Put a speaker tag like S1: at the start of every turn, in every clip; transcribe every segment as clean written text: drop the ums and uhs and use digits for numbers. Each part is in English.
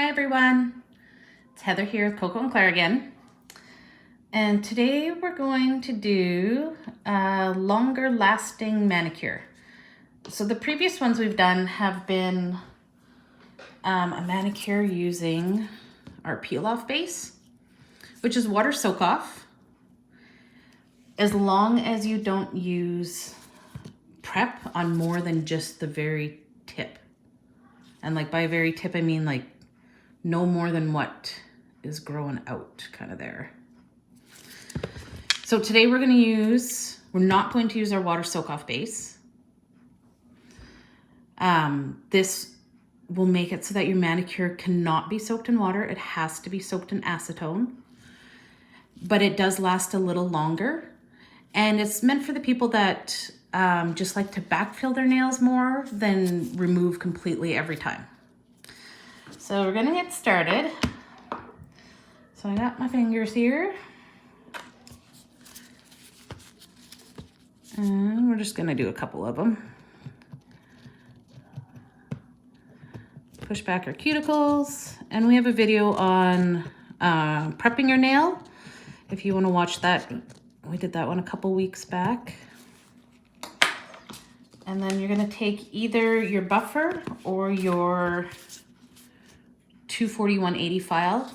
S1: Hi everyone, it's Heather here with Coco and Claire again. And today we're going to do a longer lasting manicure. So the previous ones we've done have been a manicure using our peel off base, which is water soak off, as long as you don't use prep on more than just the very tip. And like by very tip, I mean like no more than what is growing out kind of there. So today we're not going to use our water soak off base. This will make it so that your manicure cannot be soaked in water. It has to be soaked in acetone, but it does last a little longer. And it's meant for the people that just like to backfill their nails more than remove completely every time. So we're gonna get started. So I got my fingers here. And we're just gonna do a couple of them. Push back our cuticles. And we have a video on prepping your nail. If you wanna watch that, we did that one a couple weeks back. And then you're gonna take either your buffer or your 240/180 file.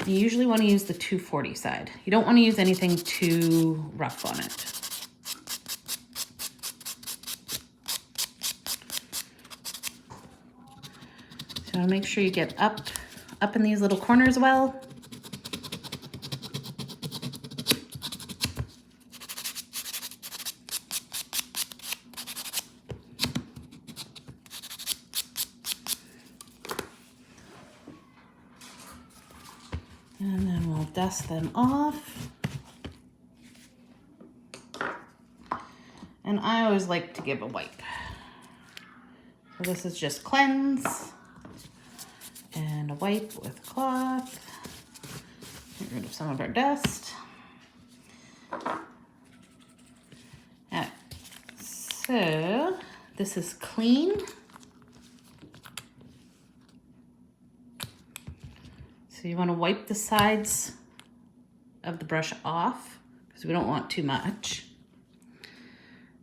S1: You usually want to use the 240 side. You don't want to use anything too rough on it. So make sure you get up in these little corners well. And then we'll dust them off. And I always like to give a wipe. So this is just cleanse and a wipe with a cloth. Get rid of some of our dust. Alright, so this is clean. So you want to wipe the sides of the brush off because we don't want too much.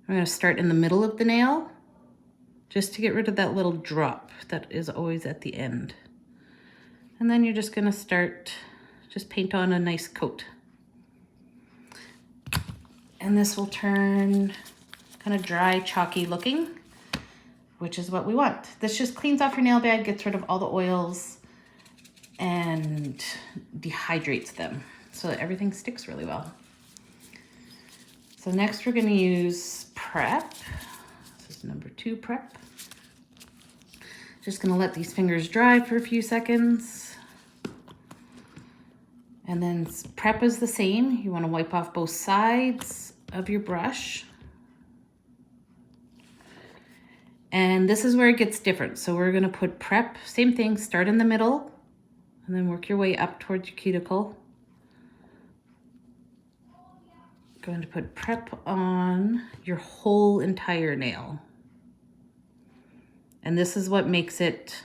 S1: I'm going to start in the middle of the nail just to get rid of that little drop that is always at the end. And then you're just going to just paint on a nice coat. And this will turn kind of dry, chalky looking, which is what we want. This just cleans off your nail bed, gets rid of all the oils, and dehydrates them so that everything sticks really well. So next we're going to use prep. This is number 2 prep. Just going to let these fingers dry for a few seconds. And then prep is the same. You want to wipe off both sides of your brush. And this is where it gets different. So we're going to put prep, same thing, start in the middle, and then work your way up towards your cuticle. Going to put prep on your whole entire nail. And this is what makes it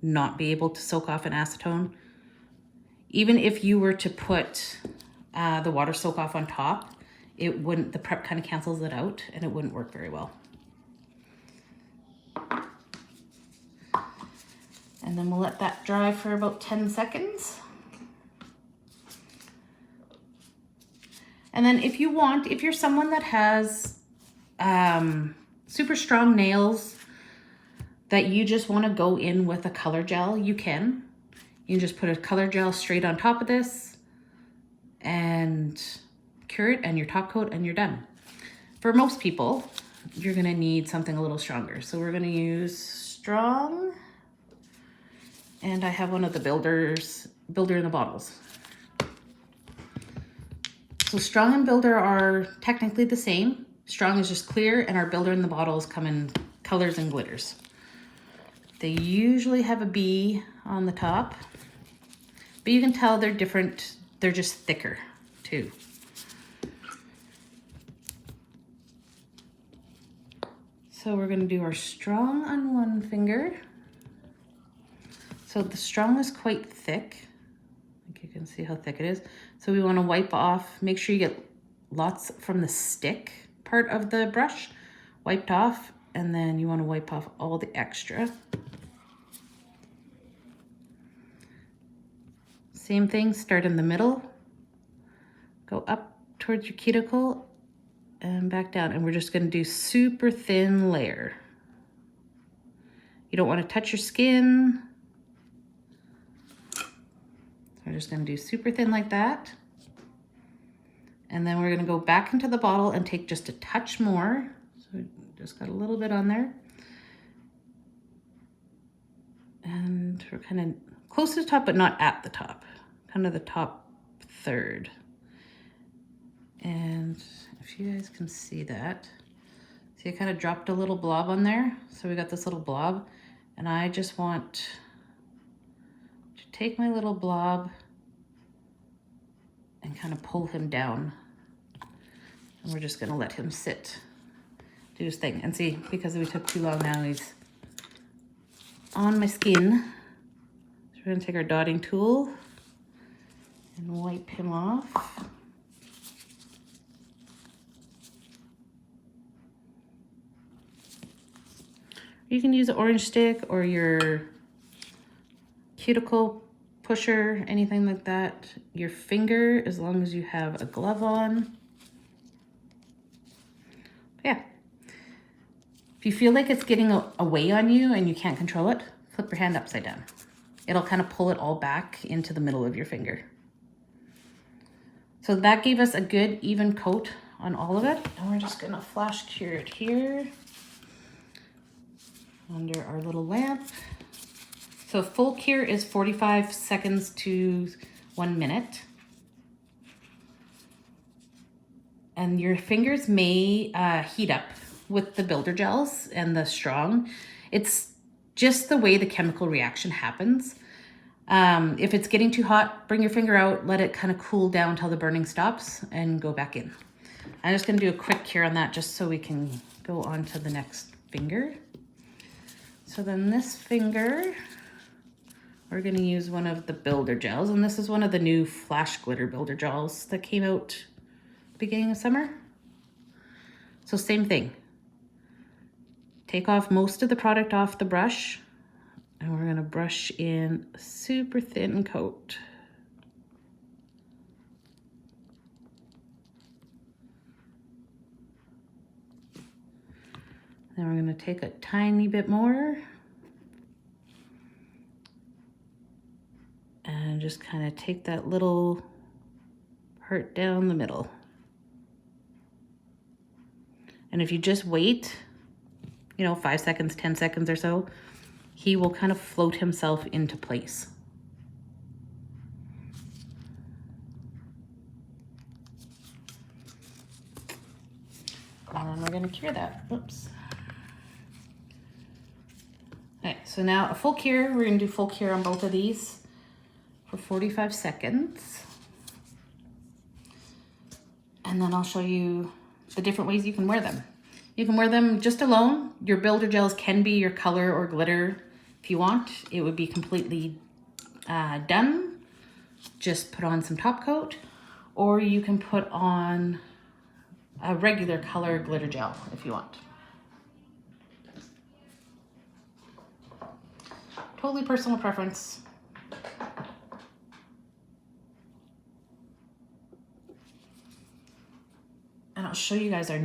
S1: not be able to soak off in acetone. Even if you were to put the water soak off on top, it wouldn't, the prep kind of cancels it out and it wouldn't work very well. And then we'll let that dry for about 10 seconds. And then if you're someone that has super strong nails that you just want to go in with a color gel, you can. You can just put a color gel straight on top of this and cure it and your top coat and you're done. For most people, you're going to need something a little stronger. So we're going to use Strong. And I have one of the Builder in the bottles. So Strong and Builder are technically the same. Strong is just clear and our Builder in the bottles come in colors and glitters. They usually have a bee on the top, but you can tell they're different. They're just thicker too. So we're gonna do our Strong on one finger. So the strong is quite thick. I think you can see how thick it is. So we want to wipe off, make sure you get lots from the stick part of the brush wiped off, and then you want to wipe off all the extra. Same thing, start in the middle, go up towards your cuticle and back down, and we're just going to do super thin layer. You don't want to touch your skin. We're just going to do super thin like that. And then we're going to go back into the bottle and take just a touch more. So we just got a little bit on there. And we're kind of close to the top, but not at the top. Kind of the top third. And if you guys can see that, see I kind of dropped a little blob on there. So we got this little blob, and I just want to take my little blob and kind of pull him down. And we're just gonna let him sit, do his thing. And see, because we took too long now, he's on my skin. So we're gonna take our dotting tool and wipe him off. You can use an orange stick or your cuticle pusher, anything like that. Your finger, as long as you have a glove on. Yeah. If you feel like it's getting away on you and you can't control it, flip your hand upside down. It'll kind of pull it all back into the middle of your finger. So that gave us a good even coat on all of it. And we're just gonna flash cure it here under our little lamp. So full cure is 45 seconds to 1 minute. And your fingers may heat up with the builder gels and the strong. It's just the way the chemical reaction happens. If it's getting too hot, bring your finger out, let it kind of cool down till the burning stops, and go back in. I'm just gonna do a quick cure on that just so we can go on to the next finger. So then this finger, we're gonna use one of the builder gels, and this is one of the new flash glitter builder gels that came out beginning of summer. So same thing. Take off most of the product off the brush, and we're gonna brush in a super thin coat. Then we're gonna take a tiny bit more and just kind of take that little part down the middle. And if you just wait, 5 seconds, 10 seconds or so, he will kind of float himself into place. And then we're gonna cure that. Oops. Okay, so now a full cure. We're gonna do full cure on both of these for 45 seconds. And then I'll show you the different ways you can wear them. You can wear them just alone. Your builder gels can be your color or glitter if you want. It would be completely done. Just put on some top coat, or you can put on a regular color glitter gel if you want. Totally personal preference. And I'll show you guys our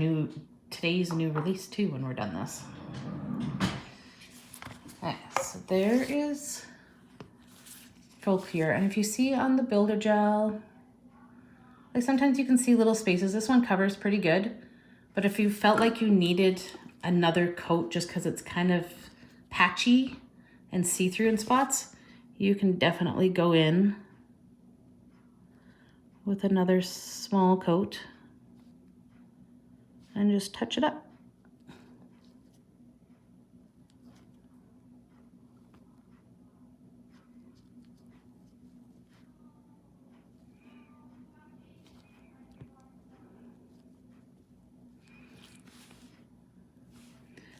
S1: today's new release too when we're done this. Okay, so there is full cure. And if you see on the builder gel, like sometimes you can see little spaces. This one covers pretty good. But if you felt like you needed another coat just because it's kind of patchy and see-through in spots, you can definitely go in with another small coat and just touch it up.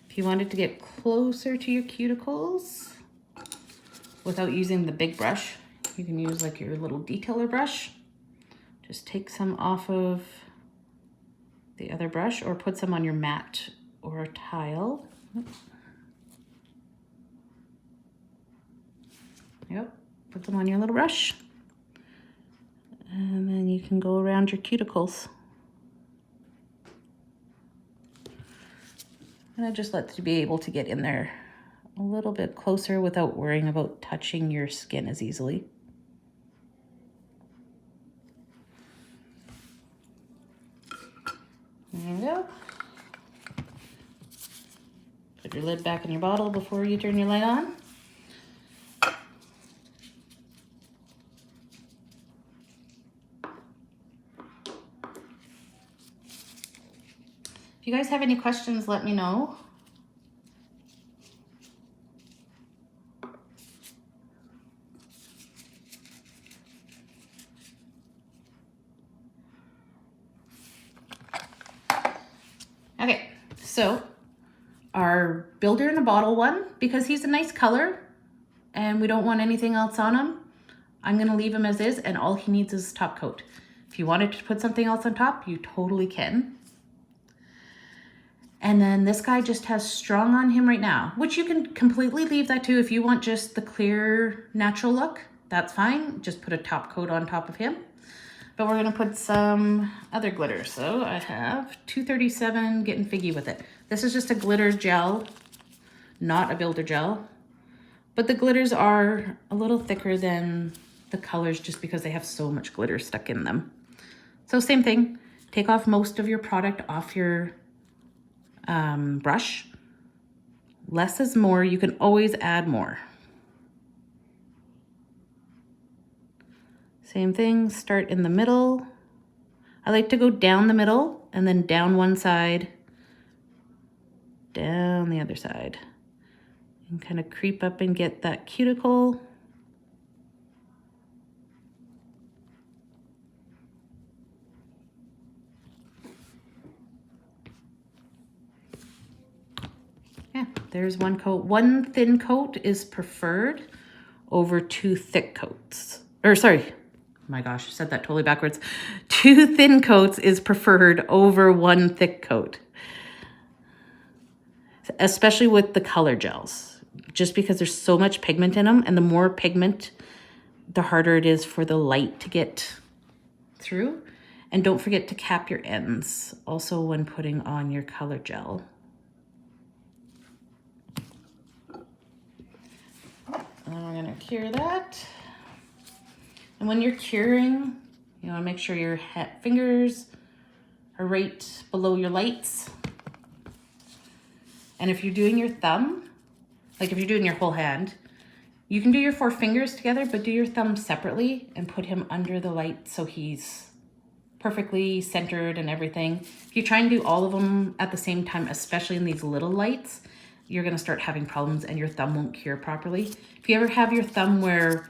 S1: If you wanted to get closer to your cuticles, without using the big brush. You can use like your little detailer brush. Just take some off of the other brush or put some on your mat or tile. Yep, put them on your little brush. And then you can go around your cuticles. And I just let you be able to get in there a little bit closer without worrying about touching your skin as easily. There you go. Put your lid back in your bottle before you turn your light on. If you guys have any questions, let me know. Okay, so our builder in a bottle one, because he's a nice color and we don't want anything else on him, I'm gonna leave him as is, and all he needs is top coat. If you wanted to put something else on top, you totally can. And then this guy just has strong on him right now, which you can completely leave that too. If you want just the clear natural look, that's fine. Just put a top coat on top of him. But we're gonna put some other glitter. So I have 237 getting figgy with it. This is just a glitter gel, not a builder gel. But the glitters are a little thicker than the colors just because they have so much glitter stuck in them. So same thing, take off most of your product off your brush. Less is more, you can always add more. Same thing, start in the middle. I like to go down the middle and then down one side, down the other side. And kind of creep up and get that cuticle. Yeah, there's one coat. One thin coat is preferred over 2 thick coats. Or sorry, oh my gosh, I said that totally backwards. 2 thin coats is preferred over 1 thick coat. Especially with the color gels, just because there's so much pigment in them, and the more pigment, the harder it is for the light to get through. And don't forget to cap your ends also when putting on your color gel. And then we're gonna cure that. And when you're curing, you wanna make sure your fingers are right below your lights. And if you're doing your thumb, like if you're doing your whole hand, you can do your 4 fingers together, but do your thumb separately and put him under the light so he's perfectly centered and everything. If you try and do all of them at the same time, especially in these little lights, you're gonna start having problems and your thumb won't cure properly. If you ever have your thumb where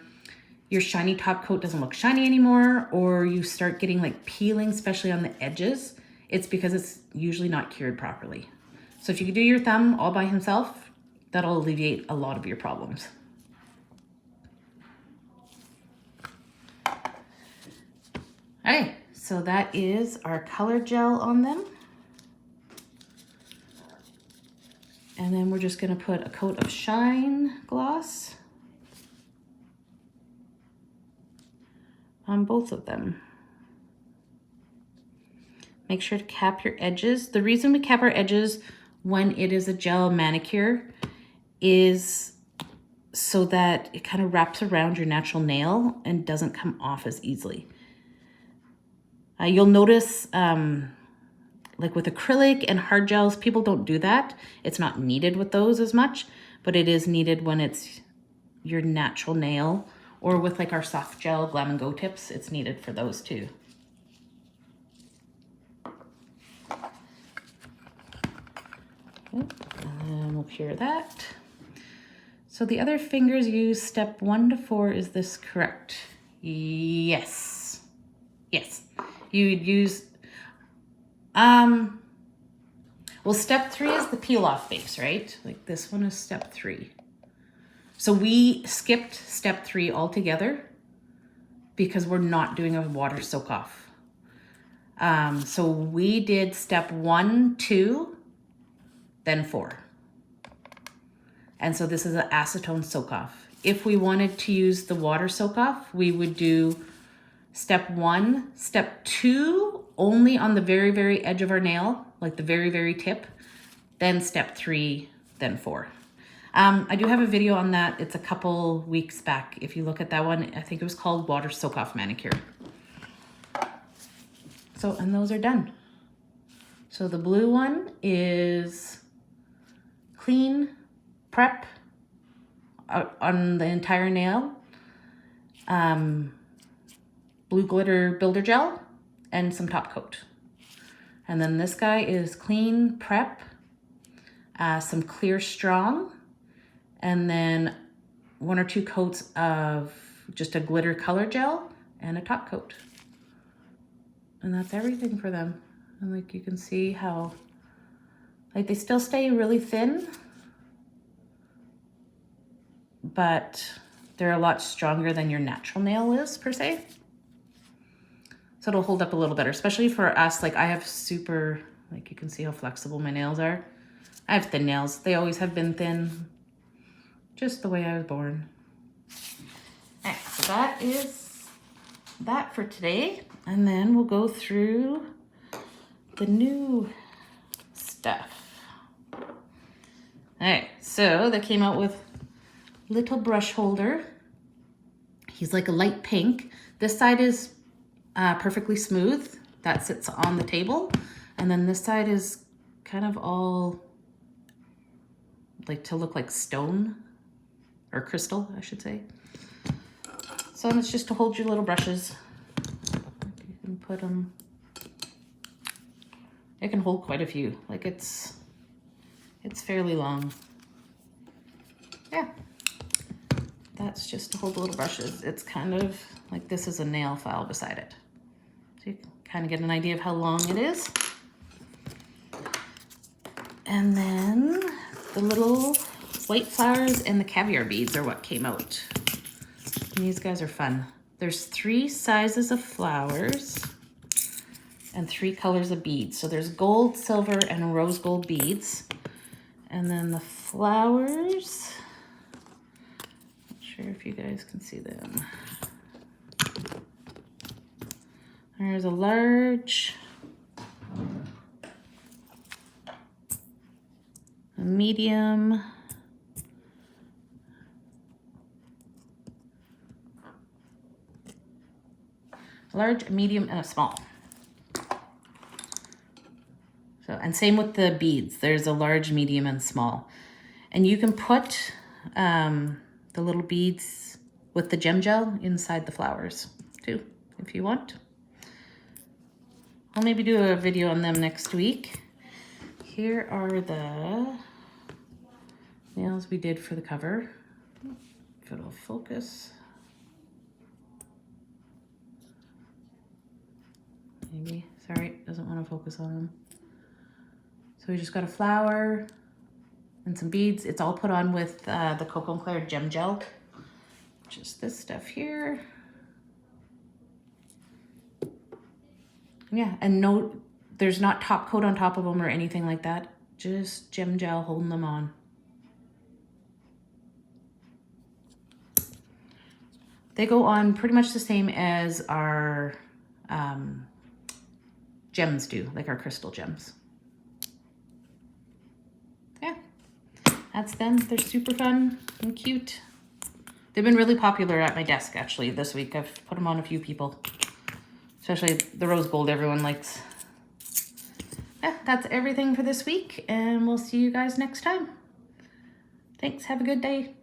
S1: your shiny top coat doesn't look shiny anymore, or you start getting like peeling, especially on the edges, it's because it's usually not cured properly. So if you could do your thumb all by himself, that'll alleviate a lot of your problems. All right, so that is our color gel on them. And then we're just gonna put a coat of shine gloss on both of them. Make sure to cap your edges. The reason we cap our edges when it is a gel manicure is so that it kind of wraps around your natural nail and doesn't come off as easily. You'll notice like with acrylic and hard gels, people don't do that. It's not needed with those as much, but it is needed when it's your natural nail, or with like our soft gel Glam and Go tips, it's needed for those too. And then we'll cure that. So the other fingers used step 1 to 4, is this correct? Yes. Yes. You'd use, well, step 3 is the peel off base, right? Like this one is step 3. So we skipped step 3 altogether because we're not doing a water soak off. So we did step 1, 2, then 4. And so this is an acetone soak off. If we wanted to use the water soak off, we would do step 1, step 2, only on the very, very edge of our nail, like the very, very tip, then step 3, then 4. I do have a video on that. It's a couple weeks back. If you look at that one, I think it was called Water Soak Off Manicure. So, and those are done. So the blue one is clean, prep on the entire nail, blue glitter builder gel, and some top coat. And then this guy is clean, prep, some clear strong, and then 1 or 2 coats of just a glitter color gel and a top coat. And that's everything for them. And like you can see how, like they still stay really thin, but they're a lot stronger than your natural nail is per se. So it'll hold up a little better, especially for us. Like I have super, like you can see how flexible my nails are. I have thin nails. They always have been thin, just the way I was born. All right, so that is that for today. And then we'll go through the new stuff. All right, so they came out with little brush holder. He's like a light pink. This side is perfectly smooth. That sits on the table. And then this side is kind of all like to look like stone or crystal, I should say. So it's just to hold your little brushes. You can put them, it can hold quite a few. Like it's fairly long. Yeah. That's just to hold the little brushes. It's kind of like this is a nail file beside it. So you can kind of get an idea of how long it is. And then the little white flowers and the caviar beads are what came out. And these guys are fun. There's 3 sizes of flowers and 3 colors of beads. So there's gold, silver, and rose gold beads. And then the flowers, not sure if you guys can see them. There's a large, a medium, a large, a medium, and a small. So, and same with the beads. There's a large, medium, and small. And you can put the little beads with the gem gel inside the flowers too, if you want. I'll maybe do a video on them next week. Here are the nails we did for the cover. If it'll focus. Maybe, sorry, it doesn't want to focus on them. So we just got a flower and some beads. It's all put on with the Coco and Claire Gem Gel. Just this stuff here. Yeah, and no, there's not top coat on top of them or anything like that. Just gem gel holding them on. They go on pretty much the same as our gems do, like our crystal gems. Yeah, that's them. They're super fun and cute. They've been really popular at my desk actually this week. I've put them on a few people, especially the rose gold everyone likes. Yeah, that's everything for this week, and we'll see you guys next time. Thanks, have a good day.